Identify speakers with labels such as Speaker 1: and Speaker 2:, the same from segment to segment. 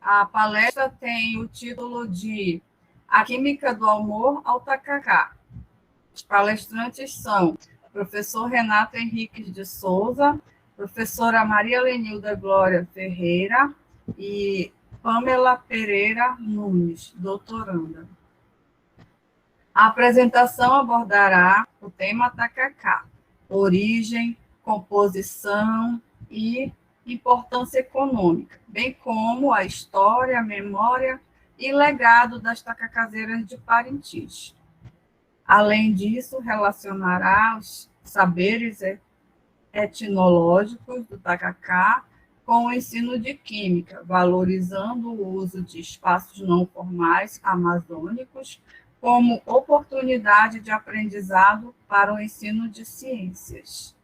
Speaker 1: A palestra tem o título de A Química do Amor ao Tacacá. Os palestrantes são professor Renato Henriques de Souza, professora Maria Lenilda Glória Ferreira e Pamela Pereira Nunes, doutoranda. A apresentação abordará o tema tacacá, origem, composição e importância econômica, bem como a história, a memória e legado das tacacazeiras de Parintins. Além disso, relacionará os saberes etnológicos do tacacá com o ensino de química, valorizando o uso de espaços não formais amazônicos como oportunidade de aprendizado para o ensino de ciências.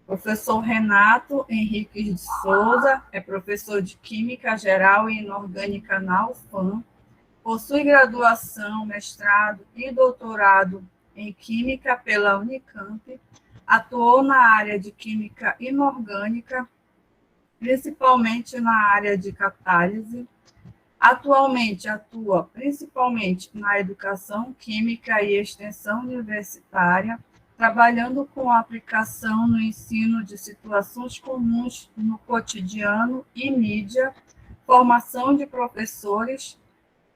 Speaker 1: Professor Renato Henriques de Souza é professor de Química Geral e Inorgânica na UFAM, possui graduação, mestrado e doutorado em Química pela Unicamp, atuou na área de Química Inorgânica, principalmente na área de catálise. Atualmente atua principalmente na educação química e extensão universitária, trabalhando com aplicação no ensino de situações comuns no cotidiano e mídia, formação de professores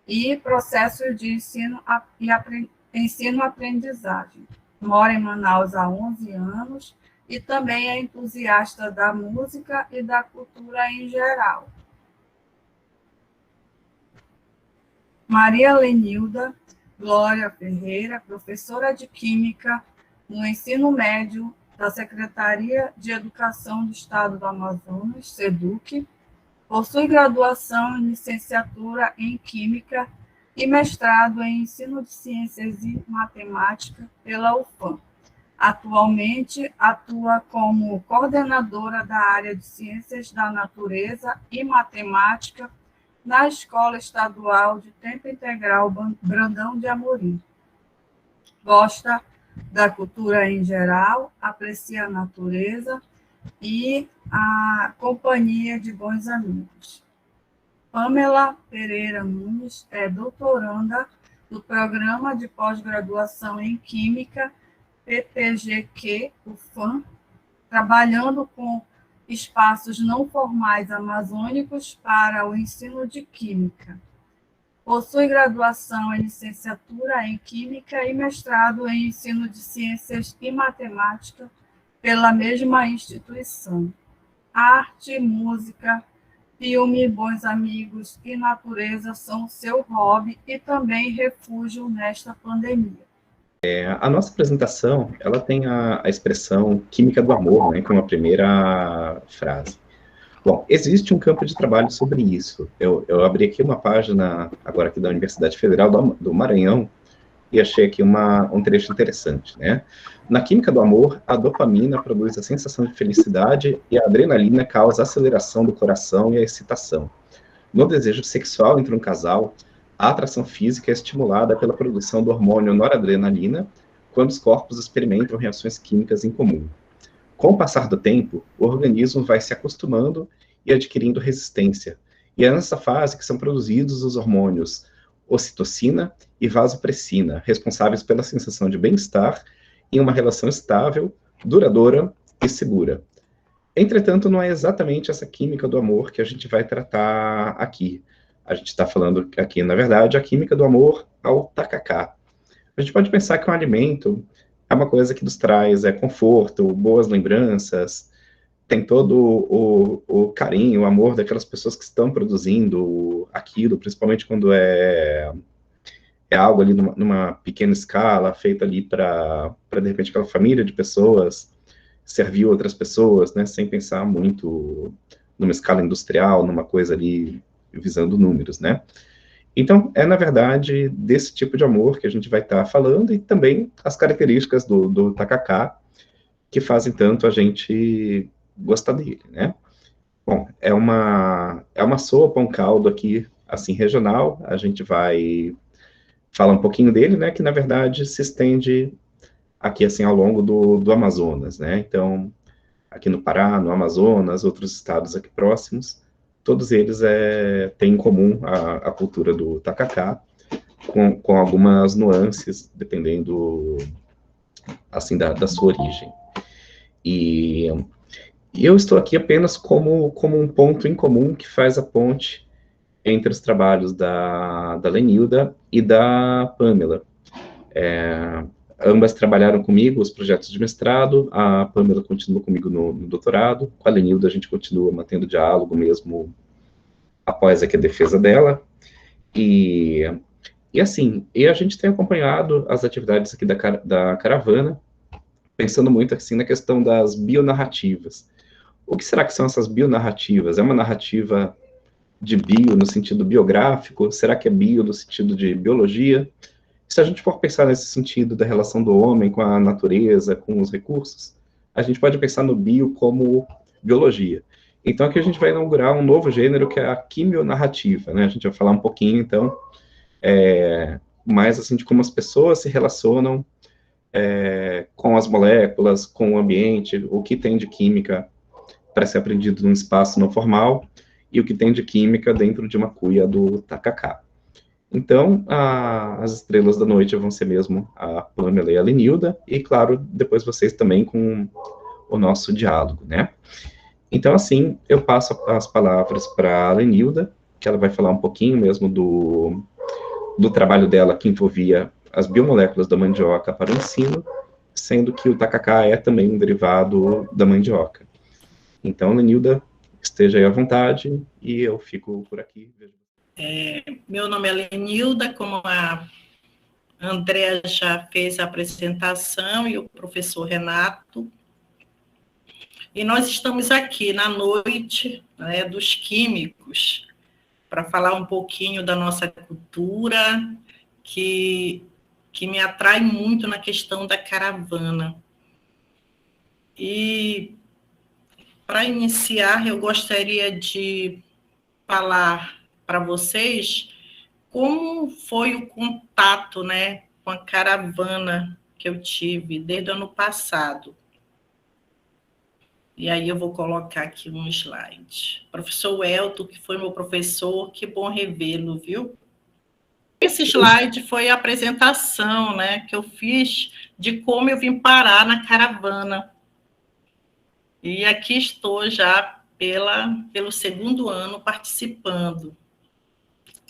Speaker 1: e processos de ensino-aprendizagem. Mora em Manaus há 11 anos e também é entusiasta da música e da cultura em geral. Maria Lenilda Glória Ferreira, professora de Química no ensino médio da Secretaria de Educação do Estado do Amazonas, SEDUC, possui graduação em licenciatura em Química e mestrado em Ensino de Ciências e Matemática pela UFAM. Atualmente, atua como coordenadora da área de Ciências da Natureza e Matemática na Escola Estadual de Tempo Integral Brandão de Amorim. Gosta da cultura em geral, aprecia a natureza e a companhia de bons amigos. Pamela Pereira Nunes é doutoranda do Programa de Pós-Graduação em Química, PPGQ, UFAM, trabalhando com espaços não formais amazônicos para o ensino de Química. Possui graduação em licenciatura em Química e mestrado em Ensino de Ciências e Matemática pela mesma instituição. Arte, música, filme, bons amigos e natureza são seu hobby e também refúgio nesta pandemia.
Speaker 2: A nossa apresentação, ela tem a expressão química do amor, né, como a primeira frase. Bom, existe um campo de trabalho sobre isso. Eu abri aqui uma página, agora aqui da Universidade Federal do Maranhão, e achei aqui um trecho interessante, né? Na química do amor, a dopamina produz a sensação de felicidade e a adrenalina causa a aceleração do coração e a excitação. No desejo sexual entre um casal, a atração física é estimulada pela produção do hormônio noradrenalina, quando os corpos experimentam reações químicas em comum. Com o passar do tempo, o organismo vai se acostumando e adquirindo resistência. E é nessa fase que são produzidos os hormônios ocitocina e vasopressina, responsáveis pela sensação de bem-estar em uma relação estável, duradoura e segura. Entretanto, não é exatamente essa química do amor que a gente vai tratar aqui. A gente está falando aqui, na verdade, a química do amor ao tacacá. A gente pode pensar que um alimento é uma coisa que nos traz conforto, boas lembranças, tem todo o carinho, o amor daquelas pessoas que estão produzindo aquilo, principalmente quando é algo ali numa pequena escala, feito ali para, de repente, aquela família de pessoas servir outras pessoas, né, sem pensar muito numa escala industrial, numa coisa ali visando números, né. Então, na verdade, desse tipo de amor que a gente vai estar falando, e também as características do tacacá, que fazem tanto a gente gostar dele, né. Bom, é uma sopa, um caldo aqui, assim, regional, a gente vai falar um pouquinho dele, né, que na verdade se estende aqui, assim, ao longo do Amazonas, né, então, aqui no Pará, no Amazonas, outros estados aqui próximos, todos eles têm em comum a cultura do tacacá, com algumas nuances, dependendo, assim, da sua origem. E eu estou aqui apenas como um ponto em comum que faz a ponte entre os trabalhos da Lenilda e da Pamela. Ambas trabalharam comigo os projetos de mestrado, a Pamela continua comigo no doutorado, com a Lenilda a gente continua mantendo diálogo mesmo após aqui a defesa dela, e assim, a gente tem acompanhado as atividades aqui da caravana, pensando muito assim na questão das bionarrativas. O que será que são essas bionarrativas? É uma narrativa de bio no sentido biográfico? Será que é bio no sentido de biologia? Se a gente for pensar nesse sentido da relação do homem com a natureza, com os recursos, a gente pode pensar no bio como biologia. Então, aqui a gente vai inaugurar um novo gênero, que é a quimionarrativa, né? A gente vai falar um pouquinho, então, mais assim, de como as pessoas se relacionam com as moléculas, com o ambiente, o que tem de química para ser aprendido num espaço não formal, e o que tem de química dentro de uma cuia do tacacá. Então, as estrelas da noite vão ser mesmo a Pamela e a Lenilda, e, claro, depois vocês também com o nosso diálogo, né? Então, assim, eu passo as palavras para a Lenilda, que ela vai falar um pouquinho mesmo do trabalho dela que envolvia as biomoléculas da mandioca para o ensino, sendo que o tacacá é também um derivado da mandioca. Então, Lenilda, esteja aí à vontade, e eu fico por aqui.
Speaker 3: Meu nome é Lenilda, como a Andréa já fez a apresentação, e o professor Renato. E nós estamos aqui na noite, né, dos químicos, para falar um pouquinho da nossa cultura, que me atrai muito na questão da caravana. E, para iniciar, eu gostaria de falar para vocês como foi o contato, né, com a caravana que eu tive desde o ano passado. E aí eu vou colocar aqui um slide. Professor Elton, que foi meu professor, que bom revê-lo, viu? Esse slide foi a apresentação, né, que eu fiz de como eu vim parar na caravana. E aqui estou já pelo segundo ano participando.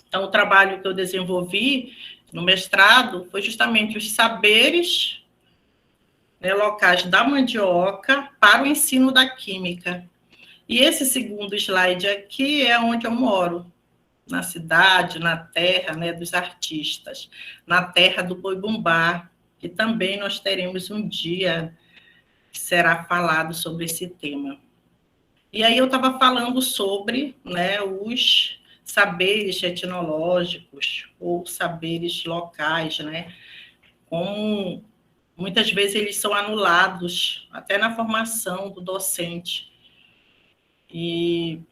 Speaker 3: Então, o trabalho que eu desenvolvi no mestrado foi justamente os saberes, né, locais da mandioca para o ensino da química. E esse segundo slide aqui é onde eu moro, na cidade, na terra, né, dos artistas, na terra do Boi-bumbá, que também nós teremos um dia que será falado sobre esse tema. E aí eu estava falando sobre, né, os saberes etnológicos ou saberes locais, né, como muitas vezes eles são anulados até na formação do docente. E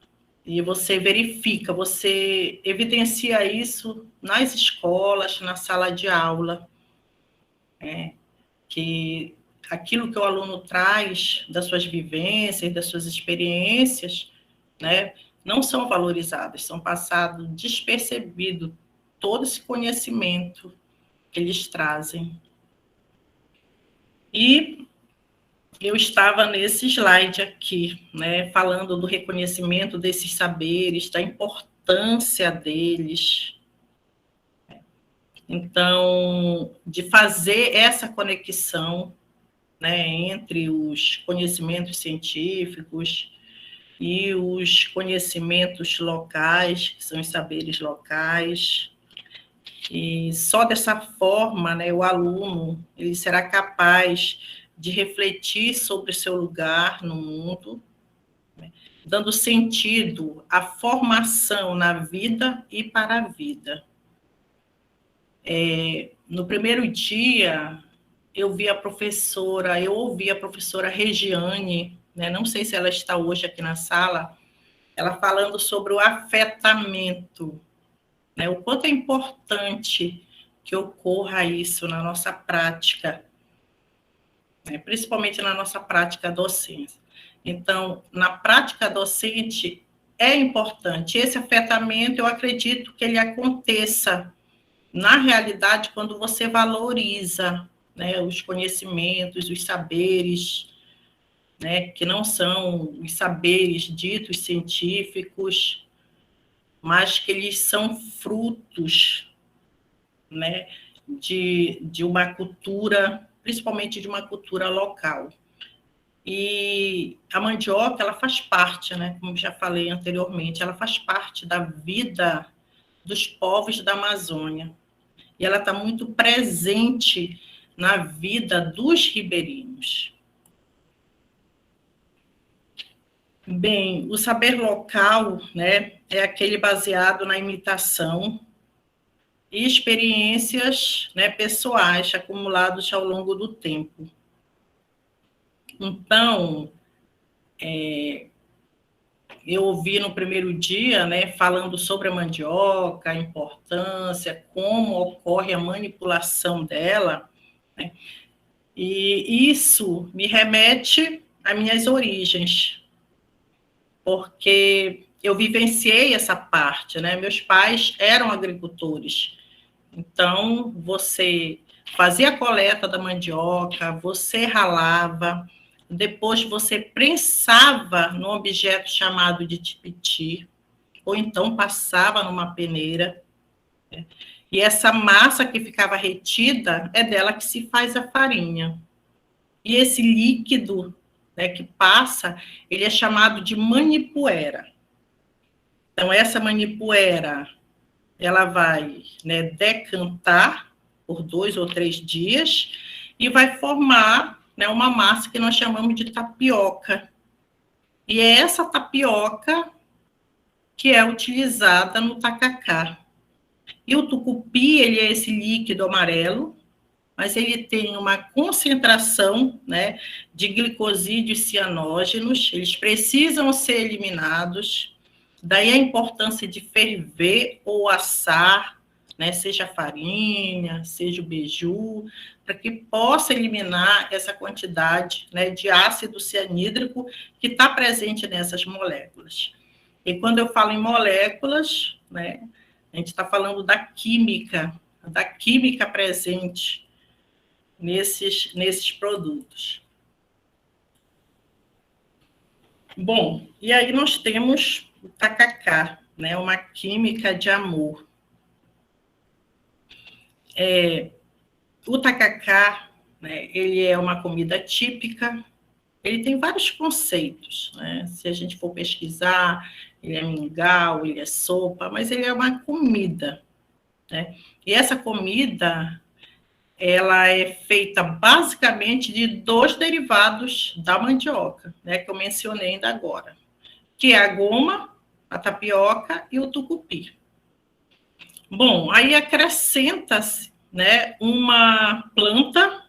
Speaker 3: você verifica, você evidencia isso nas escolas, na sala de aula, que aquilo que o aluno traz das suas vivências, das suas experiências, né, não são valorizadas, são passados despercebido todo esse conhecimento que eles trazem. E eu estava nesse slide aqui, né, falando do reconhecimento desses saberes, da importância deles. Então, de fazer essa conexão, né, entre os conhecimentos científicos e os conhecimentos locais, que são os saberes locais. E só dessa forma, né, o aluno ele será capaz de refletir sobre o seu lugar no mundo, né, dando sentido à formação na vida e para a vida. No primeiro dia, eu ouvi a professora Regiane, né, não sei se ela está hoje aqui na sala, ela falando sobre o afetamento, né, o quanto é importante que ocorra isso na nossa prática, né, principalmente na nossa prática docente. Então, na prática docente, é importante. Esse afetamento, eu acredito que ele aconteça, na realidade, quando você valoriza, né, os conhecimentos, os saberes, né, que não são os saberes ditos científicos, mas que eles são frutos, né, de uma cultura, principalmente de uma cultura local. E a mandioca, ela faz parte, né, como já falei anteriormente, ela faz parte da vida dos povos da Amazônia. E ela está muito presente na vida dos ribeirinhos. Bem, o saber local, né, é aquele baseado na imitação e experiências, né, pessoais acumuladas ao longo do tempo. Então, eu ouvi no primeiro dia, né, falando sobre a mandioca, a importância, como ocorre a manipulação dela, né, e isso me remete às minhas origens, porque eu vivenciei essa parte, né? Meus pais eram agricultores, então você fazia a coleta da mandioca, você ralava, depois você prensava num objeto chamado de tipiti, ou então passava numa peneira, né? E essa massa que ficava retida é dela que se faz a farinha. E esse líquido, né, que passa, ele é chamado de manipuera. Então, essa manipuera, ela vai, né, decantar por 2 ou 3 dias e vai formar, né, uma massa que nós chamamos de tapioca. E é essa tapioca que é utilizada no tacacá. E o tucupi, ele é esse líquido amarelo, mas ele tem uma concentração, né, de glicosídeos cianógenos, eles precisam ser eliminados, daí a importância de ferver ou assar, né, seja a farinha, seja o beiju, para que possa eliminar essa quantidade, né, de ácido cianídrico que está presente nessas moléculas. E quando eu falo em moléculas, né, a gente está falando da química presente nesses produtos. Bom, e aí nós temos o tacacá, né, uma química de amor. O tacacá, né, ele é uma comida típica, ele tem vários conceitos, né? Se a gente for pesquisar, ele é mingau, ele é sopa, mas ele é uma comida, né? E essa comida, ela é feita basicamente de 2 derivados da mandioca, né, que eu mencionei ainda agora, que é a goma, a tapioca e o tucupi. Bom, aí acrescenta-se, né, uma planta,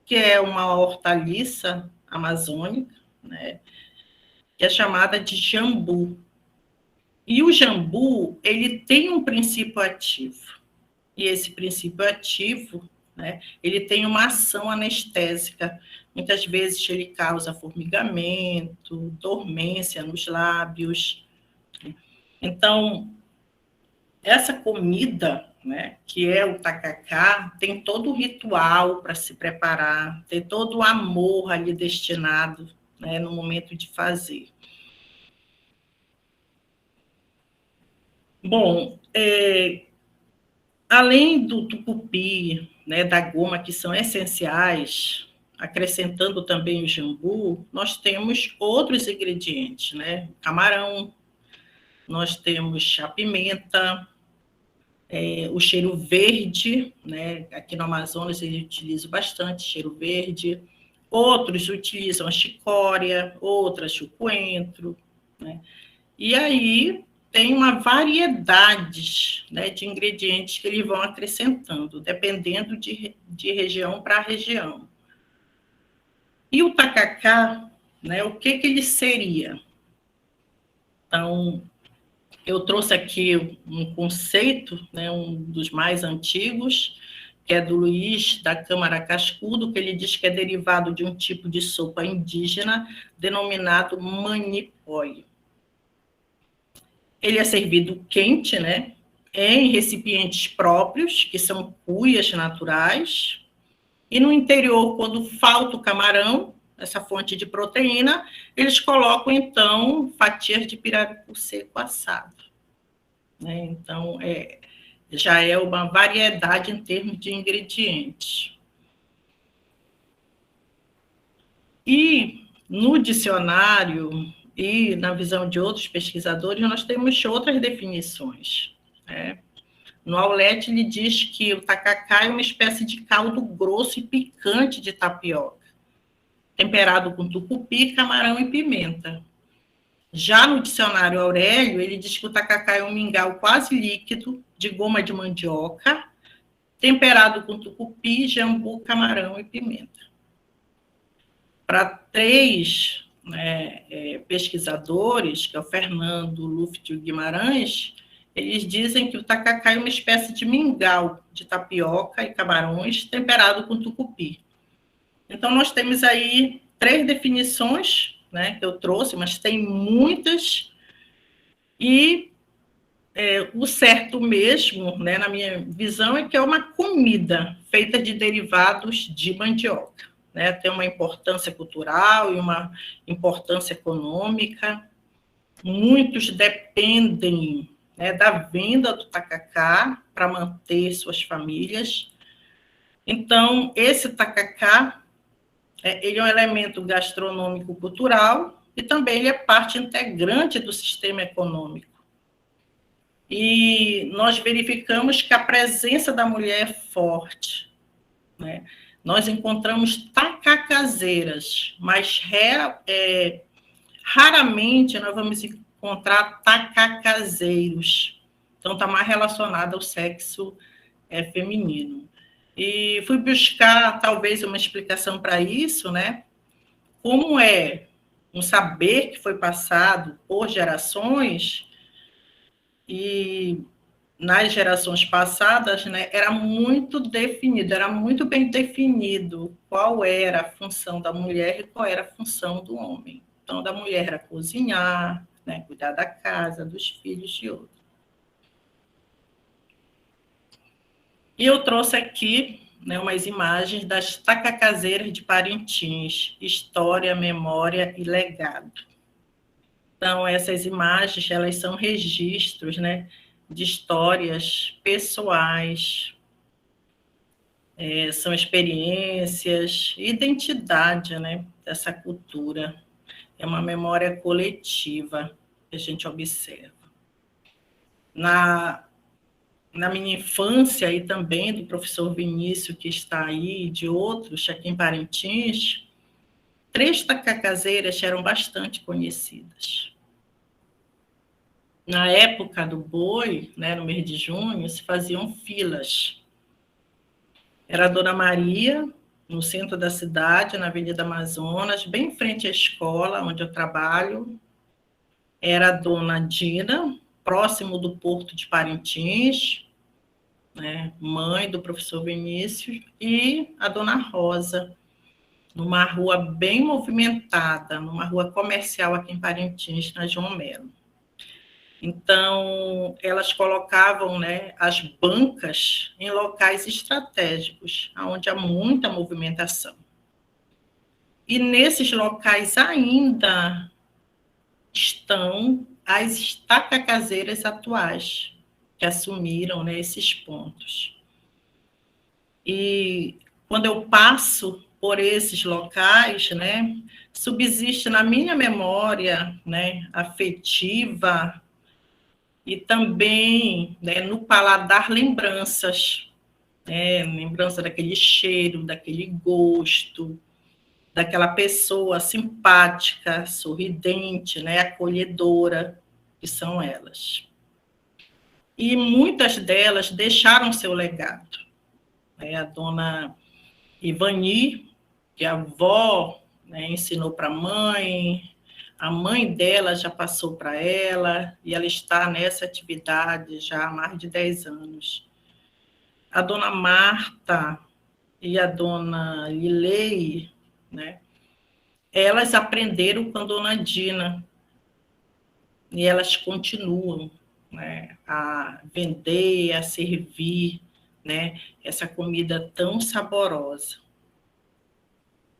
Speaker 3: que é uma hortaliça amazônica, né, que é chamada de jambu. E o jambu, ele tem um princípio ativo. E esse princípio ativo, né, ele tem uma ação anestésica. Muitas vezes ele causa formigamento, dormência nos lábios. Então, essa comida, né, que é o tacacá, tem todo o ritual para se preparar, tem todo o amor ali destinado, né, no momento de fazer. Bom, além do tucupi, né, da goma, que são essenciais, acrescentando também o jambu, nós temos outros ingredientes, né? Camarão, nós temos a pimenta, o cheiro verde, né? Aqui no Amazonas eles utilizam bastante cheiro verde. Outros utilizam a chicória, outras o coentro, né? E aí tem uma variedade, né, de ingredientes que eles vão acrescentando, dependendo de região para região. E o tacacá, né, o que ele seria? Então, eu trouxe aqui um conceito, né, um dos mais antigos, que é do Luiz da Câmara Cascudo, que ele diz que é derivado de um tipo de sopa indígena denominado manipói. Ele é servido quente, né? Em recipientes próprios, que são cuias naturais. E no interior, quando falta o camarão, essa fonte de proteína, eles colocam, então, fatias de pirarucu seco assado. Né? Então, já é uma variedade em termos de ingredientes. E no dicionário e na visão de outros pesquisadores, nós temos outras definições. Né? No Aulete, ele diz que o tacacá é uma espécie de caldo grosso e picante de tapioca, temperado com tucupi, camarão e pimenta. Já no dicionário Aurélio, ele diz que o tacacá é um mingau quase líquido, de goma de mandioca, temperado com tucupi, jambu, camarão e pimenta. Para 3 pesquisadores, que é o Fernando, o Luft e o Guimarães, eles dizem que o tacacá é uma espécie de mingau de tapioca e camarões temperado com tucupi. Então, nós temos aí 3 definições, né, que eu trouxe, mas tem muitas, e o certo mesmo, né, na minha visão, é que é uma comida feita de derivados de mandioca. Né, tem uma importância cultural e uma importância econômica. Muitos dependem, né, da venda do tacacá para manter suas famílias. Então, esse tacacá, ele é um elemento gastronômico cultural e também ele é parte integrante do sistema econômico. E nós verificamos que a presença da mulher é forte, né? Nós encontramos tacacazeiras, mas raramente nós vamos encontrar tacacazeiros. Então, está mais relacionado ao sexo feminino. E fui buscar, talvez, uma explicação para isso, né? Como é um saber que foi passado por gerações, e nas gerações passadas, né, era muito definido, era muito bem definido qual era a função da mulher e qual era a função do homem. Então, da mulher era cozinhar, né, cuidar da casa, dos filhos e outros. E eu trouxe aqui, né, umas imagens das tacacazeiras de Parintins, história, memória e legado. Então, essas imagens, elas são registros, né, de histórias pessoais, são experiências, identidade, né, dessa cultura. É uma memória coletiva que a gente observa. Na minha infância e também do professor Vinícius, que está aí, e de outros aqui em Parintins, 3 tacacazeiras eram bastante conhecidas. Na época do boi, né, no mês de junho, se faziam filas. Era a Dona Maria, no centro da cidade, na Avenida Amazonas, bem em frente à escola onde eu trabalho. Era a Dona Dina, próximo do Porto de Parintins, né, mãe do professor Vinícius, e a Dona Rosa, numa rua bem movimentada, numa rua comercial aqui em Parintins, na João Melo. Então, elas colocavam, né, as bancas em locais estratégicos, onde há muita movimentação. E nesses locais ainda estão as tacacazeiras atuais, que assumiram, né, esses pontos. E quando eu passo por esses locais, né, subsiste na minha memória, né, afetiva, e também, né, no paladar lembranças, né, lembrança daquele cheiro, daquele gosto, daquela pessoa simpática, sorridente, né, acolhedora, que são elas. E muitas delas deixaram seu legado. Né, a dona Ivani, que a avó, né, ensinou para a mãe dela já passou para ela, e ela está nessa atividade já há mais de 10 anos. A dona Marta e a dona Lilei, né, elas aprenderam com a dona Dina. e elas continuam, né, a vender, a servir, né, essa comida tão saborosa.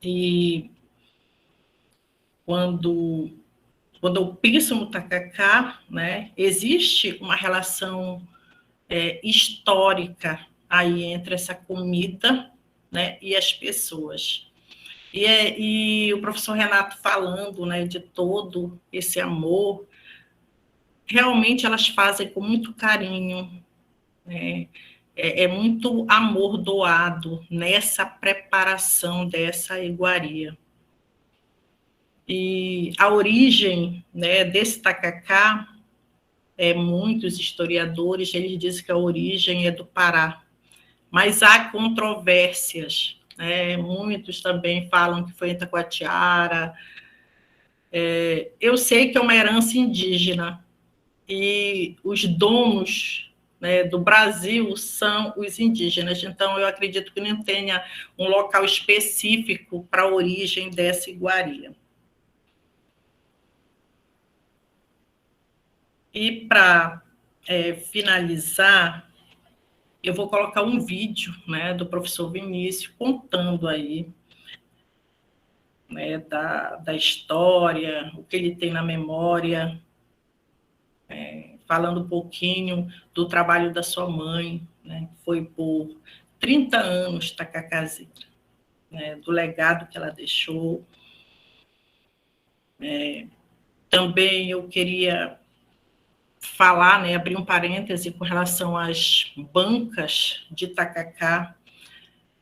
Speaker 3: E quando eu penso no tacacá, né, existe uma relação histórica aí entre essa comida, né, e as pessoas. E o professor Renato falando, né, de todo esse amor, realmente elas fazem com muito carinho, né? É muito amor doado nessa preparação dessa iguaria. E a origem, né, desse tacacá, muitos historiadores eles dizem que a origem é do Pará, mas há controvérsias, né? Muitos também falam que foi em Taquatiara. Eu sei que é uma herança indígena, e os donos, né, do Brasil são os indígenas, então eu acredito que não tenha um local específico para a origem dessa iguaria. E para finalizar, eu vou colocar um vídeo, né, do professor Vinícius contando aí, né, da história, o que ele tem na memória, falando um pouquinho do trabalho da sua mãe, né, que foi por 30 anos tacacazeira, né, do legado que ela deixou. Também eu queria falar, né, abrir um parêntese com relação às bancas de tacacá,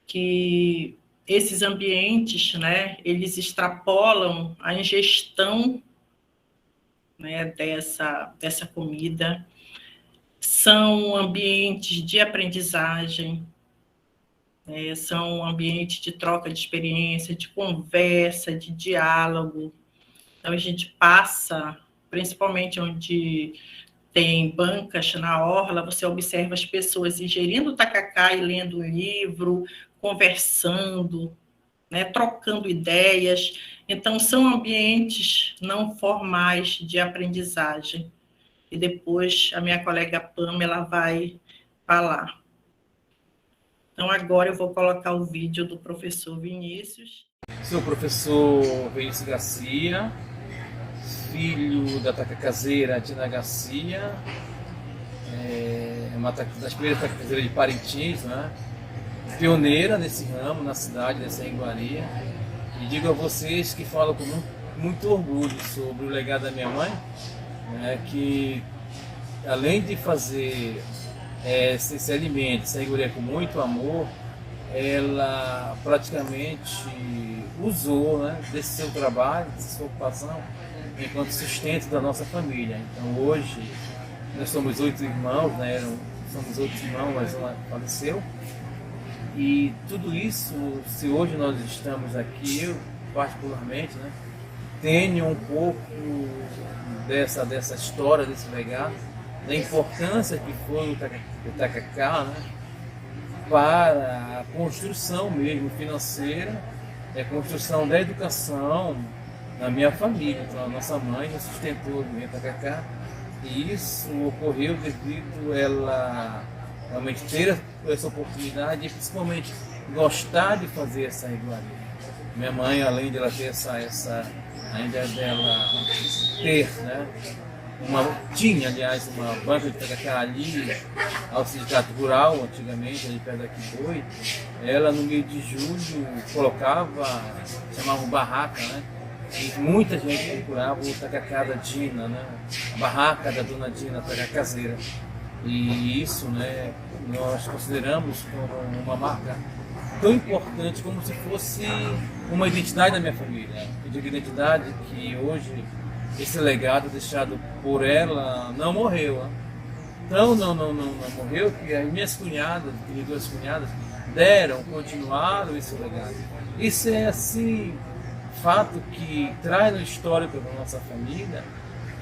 Speaker 3: que esses ambientes, né, eles extrapolam a ingestão, né, dessa comida, são ambientes de aprendizagem, né, são ambientes de troca de experiência, de conversa, de diálogo. Então, a gente passa, principalmente onde tem bancas na orla, você observa as pessoas ingerindo tacacá e lendo um livro, conversando, né, trocando ideias. Então, são ambientes não formais de aprendizagem. E depois a minha colega Pamela vai falar. Então, agora eu vou colocar o vídeo do professor Vinícius.
Speaker 4: Sou o professor Vinícius Garcia, filho da tacacazeira Tina Garcia, uma das primeiras tacacazeiras de Parintins, né? Pioneira nesse ramo, na cidade, nessa iguaria. E digo a vocês que falo com muito orgulho sobre o legado da minha mãe, né, que além de fazer esse alimento, essa iguaria com muito amor, ela praticamente usou, né, desse seu trabalho, dessa sua ocupação, enquanto sustento da nossa família. Então hoje nós somos 8 irmãos, né, somos 8 irmãos, mas uma faleceu. E tudo isso, se hoje nós estamos aqui, eu particularmente, né, tenho um pouco dessa história, desse legado, da importância que foi o tacacá, né, para a construção mesmo financeira, a construção da educação na minha família. Então a nossa mãe nos sustentou no tacacá, e isso ocorreu devido a ela realmente ter essa oportunidade e principalmente gostar de fazer essa iguaria. Minha mãe, além de ela ter ainda dela ter, né, tinha, aliás, uma banca de tacacá ali ao sindicato rural, antigamente, ali perto daqui Boi. Ela, no mês de julho, chamava barraca, né? E muita gente procurava o tacacá da Dina, né? A barraca da dona Dina, tacacazeira. E isso, né, nós consideramos como uma marca tão importante, como se fosse uma identidade da minha família. Eu digo identidade que hoje esse legado deixado por ela não morreu. Né? Então não morreu, que as minhas cunhadas, minhas 2 cunhadas, continuaram esse legado. Isso é assim, fato que traz no histórico da nossa família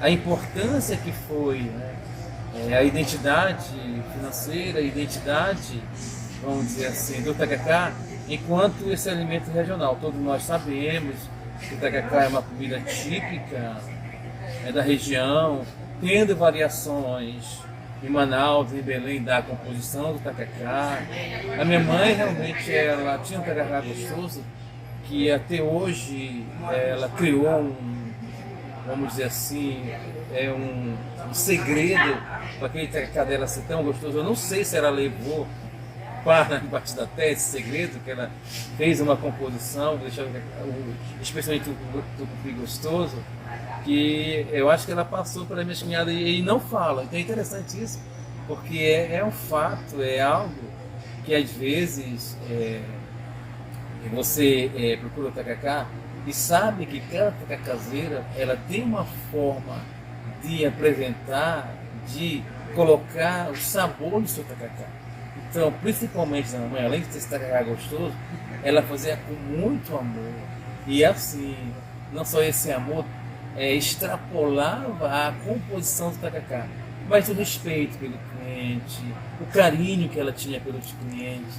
Speaker 4: a importância que foi, né? A identidade financeira, a identidade, vamos dizer assim, do tacacá, enquanto esse alimento regional. Todos nós sabemos que o tacacá é uma comida típica da região, tendo variações em Manaus, em Belém, da composição do tacacá. A minha mãe realmente ela tinha um tacacá gostoso que até hoje ela criou vamos dizer assim, um segredo para aquele tacacá dela ser tão gostoso. Eu não sei se ela levou para embaixo da terra esse segredo, que ela fez uma composição, deixou especialmente o tucupi gostoso, que eu acho que ela passou pela minha caminhada e não fala. Então é interessante isso, porque é um fato, é algo que às vezes você procura o tacacá e sabe que cada tacacazeira ela tem uma forma de apresentar, de colocar o sabor do seu tacacá. Então, principalmente na mãe, além de ter esse tacacá gostoso, ela fazia com muito amor. E assim, não só esse amor, extrapolava a composição do tacacá, mas o respeito pelo cliente, o carinho que ela tinha pelos clientes.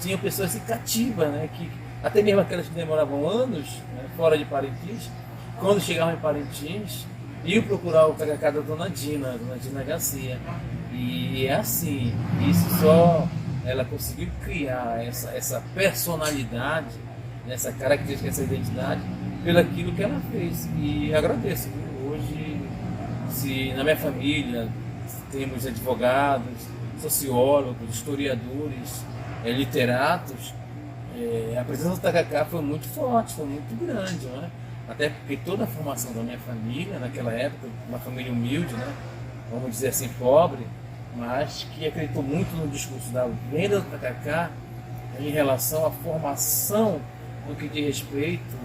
Speaker 4: Tinha pessoas cativas, né, que até mesmo aquelas que demoravam anos, né, fora de Parintins, quando chegavam em Parintins, iam procurar o tacacá da Dona Dina Garcia. E é assim, isso só ela conseguiu criar essa personalidade, essa característica, essa identidade, pelo aquilo que ela fez. E agradeço. Hoje, se na minha família temos advogados, sociólogos, historiadores, literatos, a presença do tacacá foi muito forte, foi muito grande, né? Até porque toda a formação da minha família, naquela época, uma família humilde, né? Vamos dizer assim, pobre, mas que acreditou muito no discurso da venda do tacacá em relação à formação no que diz respeito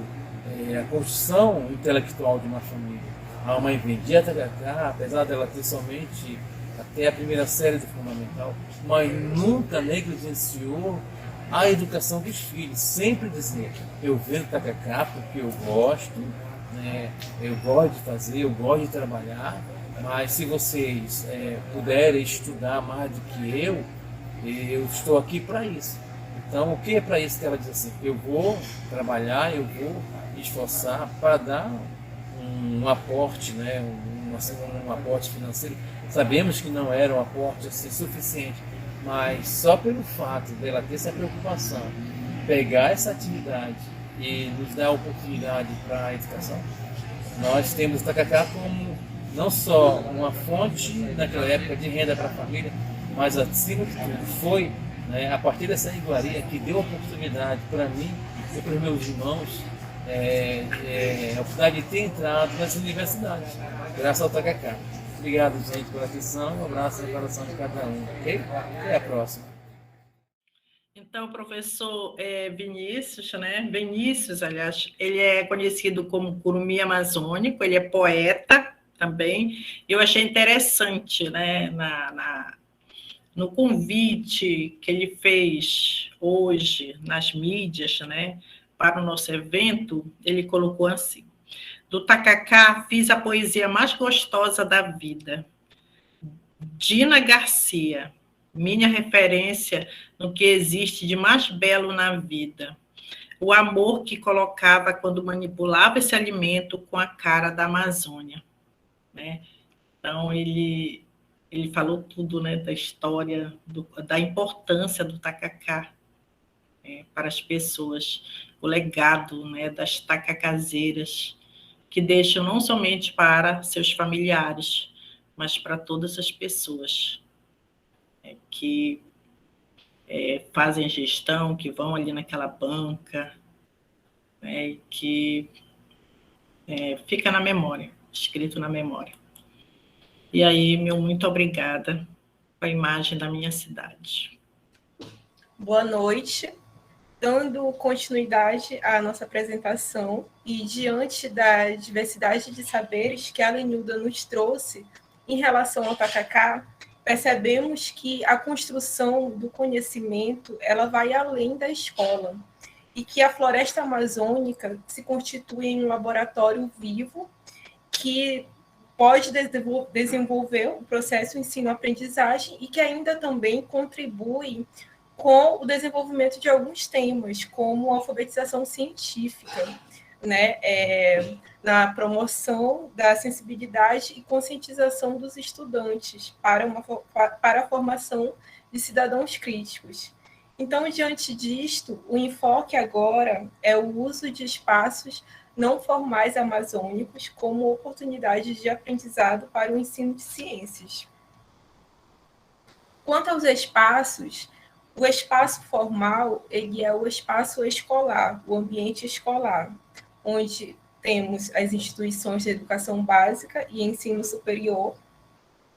Speaker 4: à construção intelectual de uma família. A mãe vendia tacacá, apesar dela ter somente até a primeira série do fundamental, mas nunca negligenciou a educação dos filhos. Sempre dizia, eu vendo tacacá porque eu gosto, né? Eu gosto de fazer, eu gosto de trabalhar, mas se vocês puderem estudar mais do que eu estou aqui para isso. Então, o que é para isso que ela diz assim? Eu vou trabalhar, eu vou me esforçar para dar um aporte, né? um aporte financeiro. Sabemos que não era um aporte assim, suficiente, mas só pelo fato dela ter essa preocupação, pegar essa atividade e nos dar a oportunidade para a educação, nós temos o tacacá como não só uma fonte naquela época de renda para a família, mas acima de tudo foi, né, a partir dessa iguaria que deu oportunidade para mim e para os meus irmãos a oportunidade de ter entrado nas universidades, graças ao tacacá. Obrigado, gente, pela atenção. Um abraço no coração de cada um, ok? Até a próxima.
Speaker 3: Então, professor Vinícius, né? Vinícius, aliás, ele é conhecido como curumim amazônico, ele é poeta também. Eu achei interessante, né, no convite que ele fez hoje nas mídias, né, para o nosso evento, ele colocou assim: do tacacá fiz a poesia mais gostosa da vida. Dina Garcia, minha referência no que existe de mais belo na vida. O amor que colocava quando manipulava esse alimento com a cara da Amazônia, né? Então, ele falou tudo, né, da história, da importância do tacacá para as pessoas, o legado, né, das tacacazeiras, que deixam não somente para seus familiares, mas para todas as pessoas que fazem gestão, que vão ali naquela banca, que fica na memória, escrito na memória. E aí, meu muito obrigada com a imagem da minha cidade.
Speaker 5: Boa noite. Dando continuidade à nossa apresentação e diante da diversidade de saberes que a Lenilda nos trouxe em relação ao tacacá, percebemos que a construção do conhecimento ela vai além da escola e que a floresta amazônica se constitui em um laboratório vivo que pode desenvolver o processo ensino-aprendizagem e que ainda também contribui com o desenvolvimento de alguns temas, como a alfabetização científica, né? na promoção da sensibilidade e conscientização dos estudantes para a formação de cidadãos críticos. Então, diante disto, o enfoque agora é o uso de espaços não formais amazônicos como oportunidades de aprendizado para o ensino de ciências. Quanto aos espaços, o espaço formal ele é o espaço escolar, o ambiente escolar, onde temos as instituições de educação básica e ensino superior,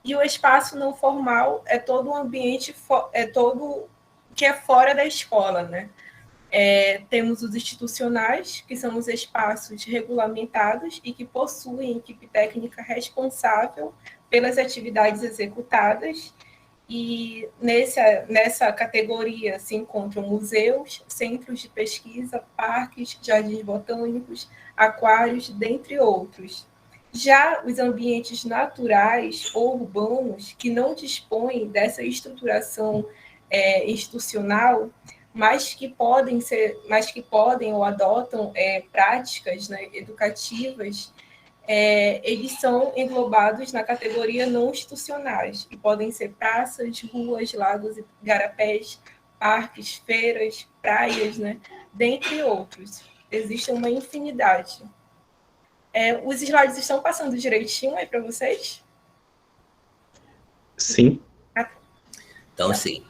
Speaker 5: e o espaço não formal é todo o ambiente, é todo que é fora da escola, né? Temos os institucionais, que são os espaços regulamentados e que possuem equipe técnica responsável pelas atividades executadas, e nessa categoria se encontram museus, centros de pesquisa, parques, jardins botânicos, aquários, dentre outros. Já os ambientes naturais ou urbanos, que não dispõem dessa estruturação institucional, mas que podem ou adotam práticas, né, educativas, eles são englobados na categoria não institucionais, e podem ser praças, ruas, lagos, igarapés, parques, feiras, praias, né, dentre outros. Existe uma infinidade. Os slides estão passando direitinho aí para vocês?
Speaker 2: Sim.
Speaker 6: Então, sim.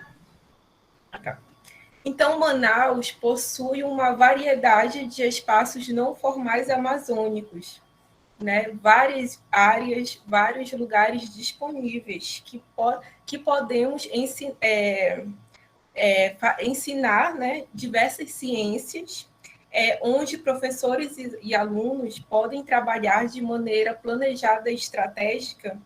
Speaker 5: Então, Manaus possui uma variedade de espaços não formais amazônicos, né? Várias áreas, vários lugares disponíveis que podemos ensinar, né, diversas ciências, onde professores e alunos podem trabalhar de maneira planejada e estratégica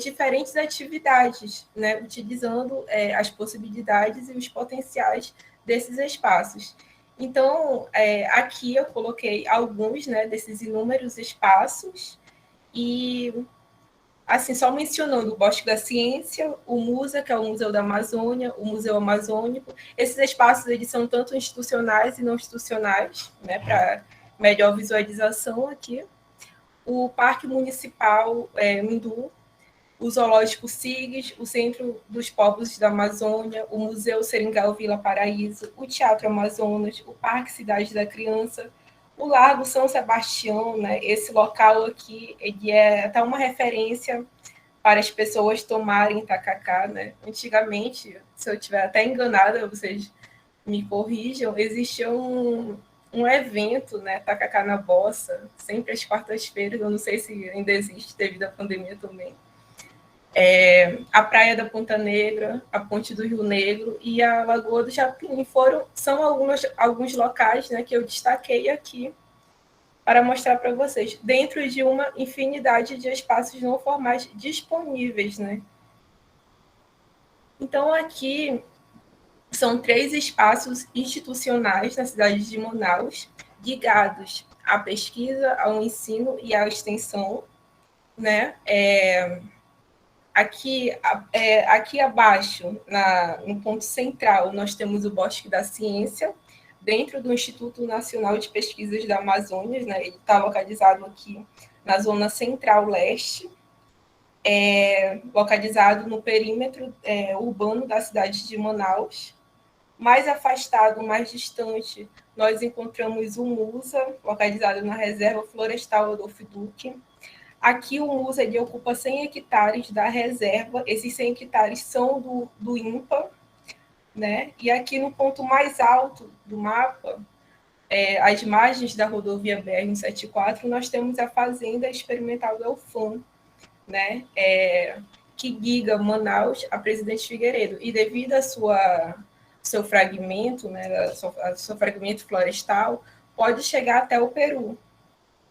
Speaker 5: diferentes atividades, né, utilizando as possibilidades e os potenciais desses espaços. Então, aqui eu coloquei alguns, né, desses inúmeros espaços, e, assim, só mencionando o Bosque da Ciência, o MUSA, que é o Museu da Amazônia, o Museu Amazônico. Esses espaços eles são tanto institucionais e não institucionais, né, para melhor visualização aqui. O Parque Municipal Mindu, o Zoológico SIGS, o Centro dos Povos da Amazônia, o Museu Seringal Vila Paraíso, o Teatro Amazonas, o Parque Cidade da Criança, o Largo São Sebastião, né? Esse local aqui ele é até uma referência para as pessoas tomarem tacacá, né? Antigamente, se eu estiver até enganada, vocês me corrijam, existia um evento, né, Tacacá na Bossa, sempre às quartas-feiras, eu não sei se ainda existe devido à pandemia também. A Praia da Ponta Negra, a Ponte do Rio Negro e a Lagoa do Japim são alguns locais, né, que eu destaquei aqui para mostrar para vocês, dentro de uma infinidade de espaços não formais disponíveis, né? Então, aqui são 3 espaços institucionais na cidade de Manaus, ligados à pesquisa, ao ensino e à extensão, né? Aqui abaixo, no ponto central, nós temos o Bosque da Ciência, dentro do Instituto Nacional de Pesquisas da Amazônia, né? Ele está localizado aqui na zona central-leste, localizado no perímetro urbano da cidade de Manaus. Mais afastado, mais distante, nós encontramos o MUSA, localizado na Reserva Florestal Adolfo Duque. Aqui o MUSA ele ocupa 100 hectares da reserva, esses 100 hectares são do INPA, né? E aqui no ponto mais alto do mapa, às margens da rodovia BR-174, nós temos a Fazenda Experimental do Elfan, né? Que liga Manaus a Presidente Figueiredo. E devido a seu fragmento, né, seu fragmento florestal, pode chegar até o Peru.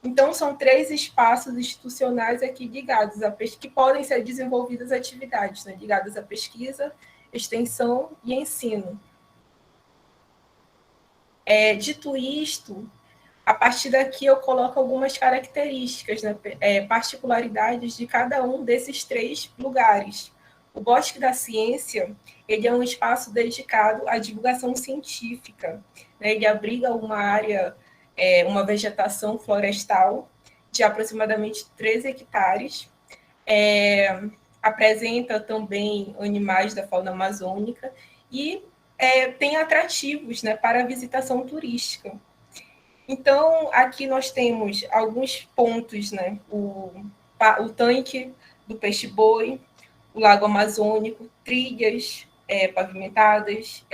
Speaker 5: Então, são 3 espaços institucionais aqui ligados que podem ser desenvolvidas atividades, né, ligadas à pesquisa, extensão e ensino. Dito isto, a partir daqui eu coloco algumas características, né, particularidades de cada um desses 3 lugares. O Bosque da Ciência, ele é um espaço dedicado à divulgação científica, né? Ele abriga uma área, uma vegetação florestal de aproximadamente 13 hectares. Apresenta também animais da fauna amazônica e tem atrativos, né, para a visitação turística. Então, aqui nós temos alguns pontos, né, o tanque do peixe-boi, o Lago Amazônico, trilhas pavimentadas,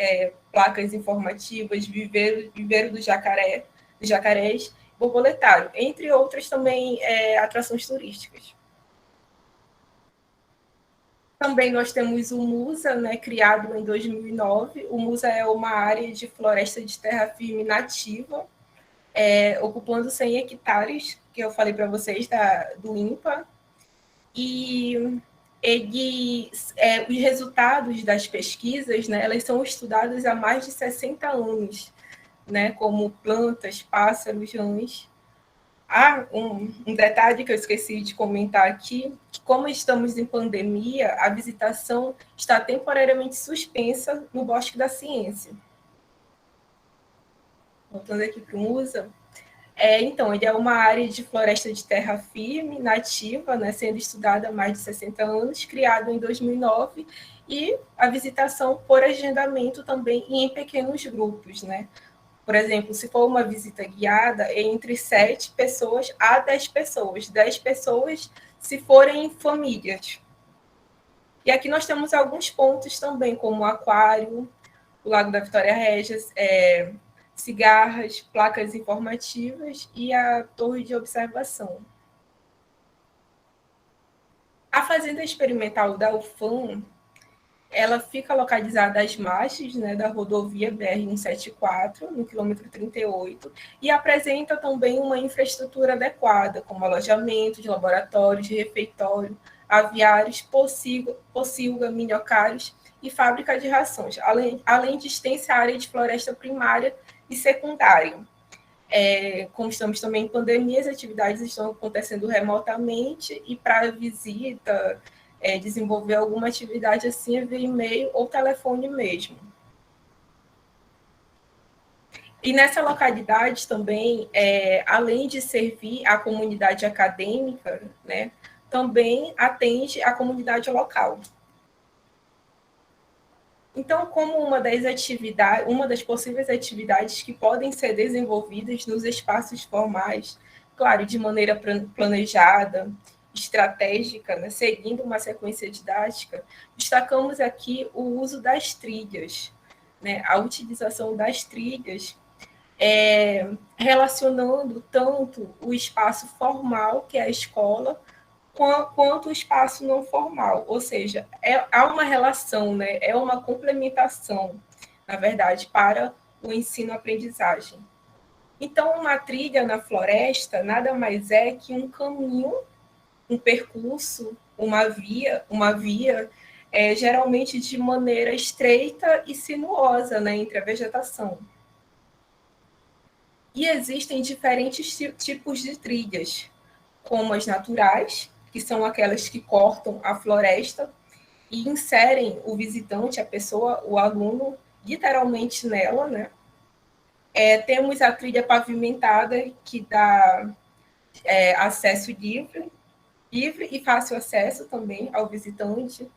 Speaker 5: placas informativas, viveiro dos jacarés, borboletário, entre outras também atrações turísticas. Também nós temos o MUSA, né, criado em 2009. O MUSA é uma área de floresta de terra firme nativa, ocupando 100 hectares, que eu falei para vocês, do INPA. E os resultados das pesquisas, né, elas são estudadas há mais de 60 anos, né, como plantas, pássaros, rãs. Um detalhe que eu esqueci de comentar aqui, que como estamos em pandemia, a visitação está temporariamente suspensa no Bosque da Ciência. Voltando aqui para o MUSA. Então, ele é uma área de floresta de terra firme, nativa, né, sendo estudada há mais de 60 anos, criado em 2009, e a visitação por agendamento também em pequenos grupos, né? Por exemplo, se for uma visita guiada, é entre 7 pessoas a 10 pessoas. 10 pessoas se forem famílias. E aqui nós temos alguns pontos também, como o aquário, o Lago da Vitória Régias, cigarras, placas informativas e a torre de observação. A fazenda experimental da UFAM, ela fica localizada às margens, né, da rodovia BR-174, no quilômetro 38, e apresenta também uma infraestrutura adequada, como alojamentos, laboratórios, refeitório, aviários, pocilga, minhocários e fábrica de rações, além de extensa área de floresta primária e secundária. Como estamos também em pandemia, as atividades estão acontecendo remotamente e para visita, desenvolver alguma atividade assim via e-mail ou telefone mesmo. E nessa localidade também, além de servir a comunidade acadêmica, né, também atende a comunidade local. Então, como uma das possíveis atividades que podem ser desenvolvidas nos espaços formais, claro, de maneira planejada, estratégica, né, seguindo uma sequência didática, destacamos aqui o uso das trilhas, né, a utilização das trilhas, relacionando tanto o espaço formal, que é a escola, quanto o espaço não formal, ou seja, há uma relação, né, é uma complementação, na verdade, para o ensino-aprendizagem. Então, uma trilha na floresta nada mais é que um caminho, um percurso, uma via, geralmente de maneira estreita e sinuosa, né, entre a vegetação. E existem diferentes tipos de trilhas, como as naturais, que são aquelas que cortam a floresta e inserem o visitante, a pessoa, o aluno, literalmente nela, né? Temos a trilha pavimentada, que dá acesso livre e fácil acesso também ao visitante,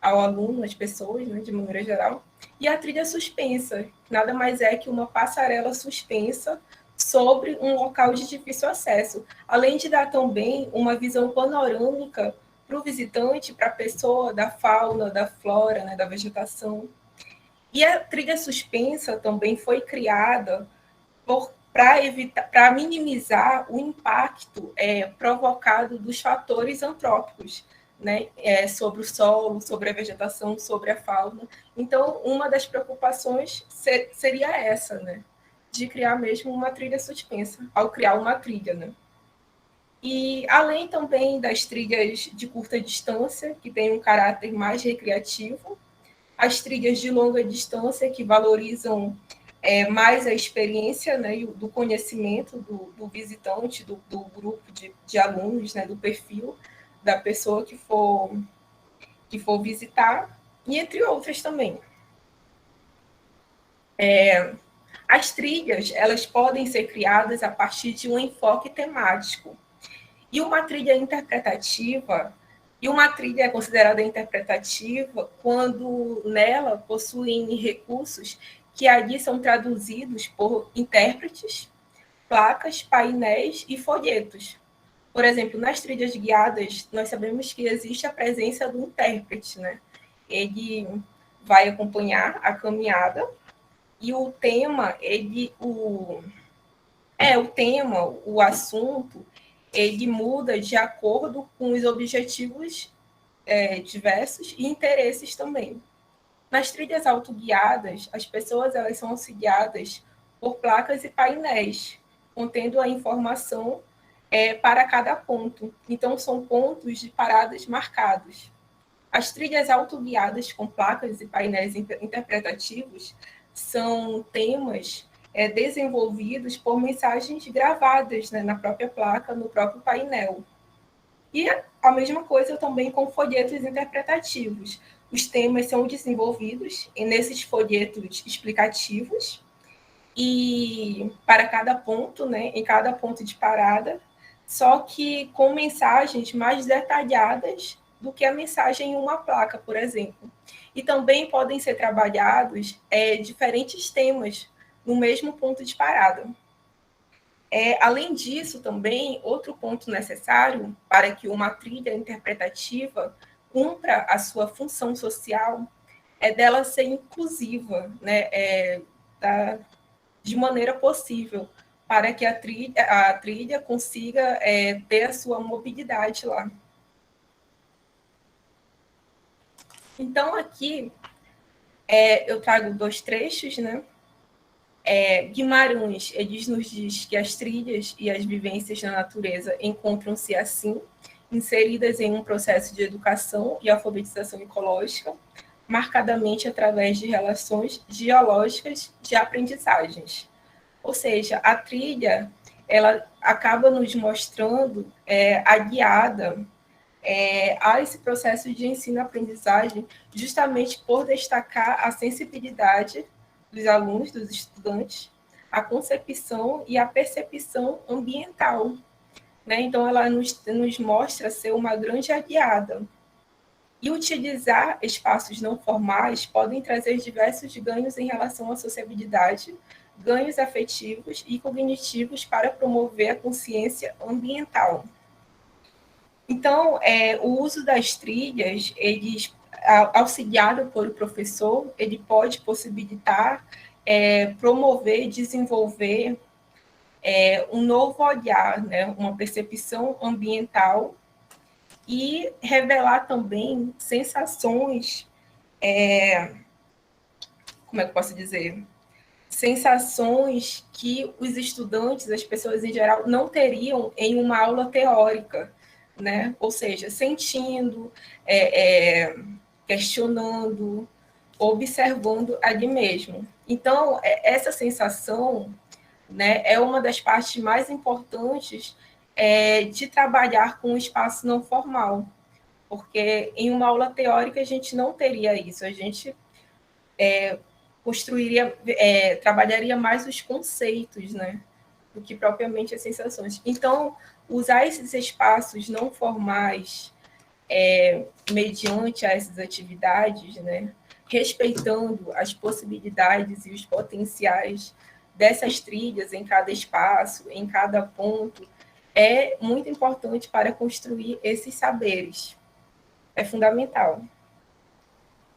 Speaker 5: ao aluno, às pessoas, né, de maneira geral. E a trilha suspensa, que nada mais é que uma passarela suspensa sobre um local de difícil acesso, além de dar também uma visão panorâmica para o visitante, para a pessoa, da fauna, da flora, né, da vegetação. E a trilha suspensa também foi criada para minimizar o impacto provocado dos fatores antrópicos, né, sobre o solo, sobre a vegetação, sobre a fauna. Então, uma das preocupações seria essa, né, de criar mesmo uma trilha suspensa, ao criar uma trilha, né. E além também das trilhas de curta distância, que tem um caráter mais recreativo, as trilhas de longa distância, que valorizam mais a experiência, né, do conhecimento do visitante, do grupo de alunos, né, do perfil da pessoa que for visitar, e entre outras também. As trilhas, elas podem ser criadas a partir de um enfoque temático. E uma trilha interpretativa, e uma trilha é considerada interpretativa quando nela possuem recursos que ali são traduzidos por intérpretes, placas, painéis e folhetos. Por exemplo, nas trilhas guiadas, nós sabemos que existe a presença do intérprete, né? Ele vai acompanhar a caminhada e o tema, o assunto, ele muda de acordo com os objetivos diversos e interesses também. Nas trilhas autoguiadas, as pessoas elas são auxiliadas por placas e painéis, contendo a informação para cada ponto. Então, são pontos de paradas marcados. As trilhas autoguiadas com placas e painéis interpretativos são temas desenvolvidos por mensagens gravadas, né, na própria placa, no próprio painel. E a mesma coisa também com folhetos interpretativos. Os temas são desenvolvidos nesses folhetos explicativos e para cada ponto, né, em cada ponto de parada, só que com mensagens mais detalhadas do que a mensagem em uma placa, por exemplo. E também podem ser trabalhados diferentes temas no mesmo ponto de parada. Além disso, também, outro ponto necessário para que uma trilha interpretativa cumpra a sua função social é dela ser inclusiva, né, de maneira possível, para que a trilha consiga ter a sua mobilidade lá. Então, aqui, eu trago 2 trechos, né? Guimarães, ele nos diz que as trilhas e as vivências na natureza encontram-se assim, inseridas em um processo de educação e alfabetização ecológica, marcadamente através de relações geológicas de aprendizagens. Ou seja, a trilha ela acaba nos mostrando a guiada a esse processo de ensino-aprendizagem, justamente por destacar a sensibilidade dos alunos, dos estudantes, a concepção e a percepção ambiental, né? Então, ela nos mostra ser uma grande aliada. E utilizar espaços não formais podem trazer diversos ganhos em relação à sociabilidade, ganhos afetivos e cognitivos para promover a consciência ambiental. Então, o uso das trilhas, auxiliado por o professor, ele pode possibilitar, promover, desenvolver um novo olhar, né, uma percepção ambiental e revelar também sensações, como é que eu posso dizer? Sensações que os estudantes, as pessoas em geral, não teriam em uma aula teórica, né? Ou seja, sentindo, questionando, observando ali mesmo. Então, essa sensação, né, é uma das partes mais importantes de trabalhar com o espaço não formal, porque em uma aula teórica a gente não teria isso, a gente trabalharia mais os conceitos, né, do que propriamente as sensações. Então, usar esses espaços não formais mediante essas atividades, né, respeitando as possibilidades e os potenciais dessas trilhas em cada espaço, em cada ponto, é muito importante para construir esses saberes. É fundamental.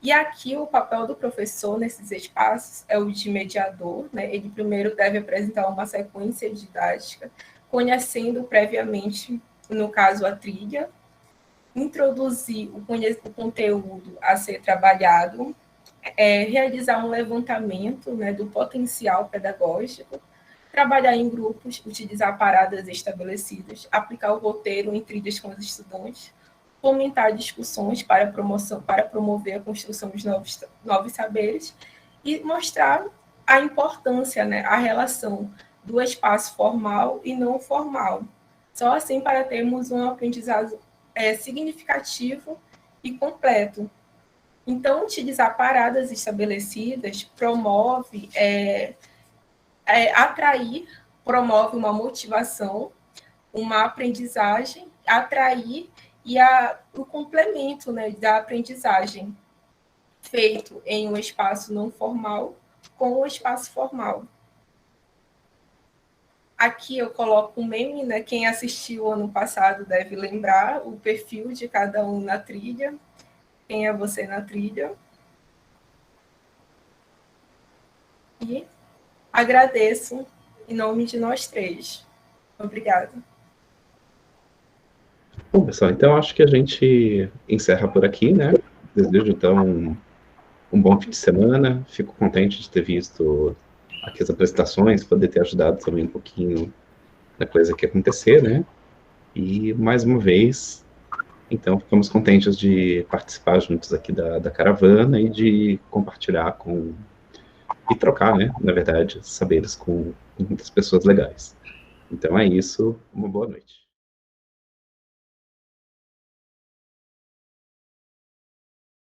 Speaker 5: E aqui o papel do professor nesses espaços é o de mediador, né? Ele primeiro deve apresentar uma sequência didática, conhecendo previamente, no caso, a trilha, introduzir o conteúdo a ser trabalhado, realizar um levantamento, né, do potencial pedagógico, trabalhar em grupos, utilizar paradas estabelecidas, aplicar o roteiro em trilhas com os estudantes, fomentar discussões para promover a construção de novos saberes e mostrar a importância, né, a relação do espaço formal e não formal. Só assim para termos um aprendizado significativo e completo. Então, utilizar paradas estabelecidas promove atrair, promove uma motivação, uma aprendizagem atrair e o complemento, né, da aprendizagem feito em um espaço não formal com o espaço formal. Aqui eu coloco um meme, né? Quem assistiu ano passado deve lembrar o perfil de cada um na trilha. Quem é você na trilha? E agradeço em nome de nós três. Obrigada.
Speaker 2: Bom, pessoal, então acho que a gente encerra por aqui, né? Desejo, então, um bom fim de semana. Fico contente de ter visto aqui as apresentações, poder ter ajudado também um pouquinho na coisa que acontecer, né? E, mais uma vez, então, ficamos contentes de participar juntos aqui da caravana e de compartilhar e trocar, né? Na verdade, saberes com muitas pessoas legais. Então é isso, uma boa noite.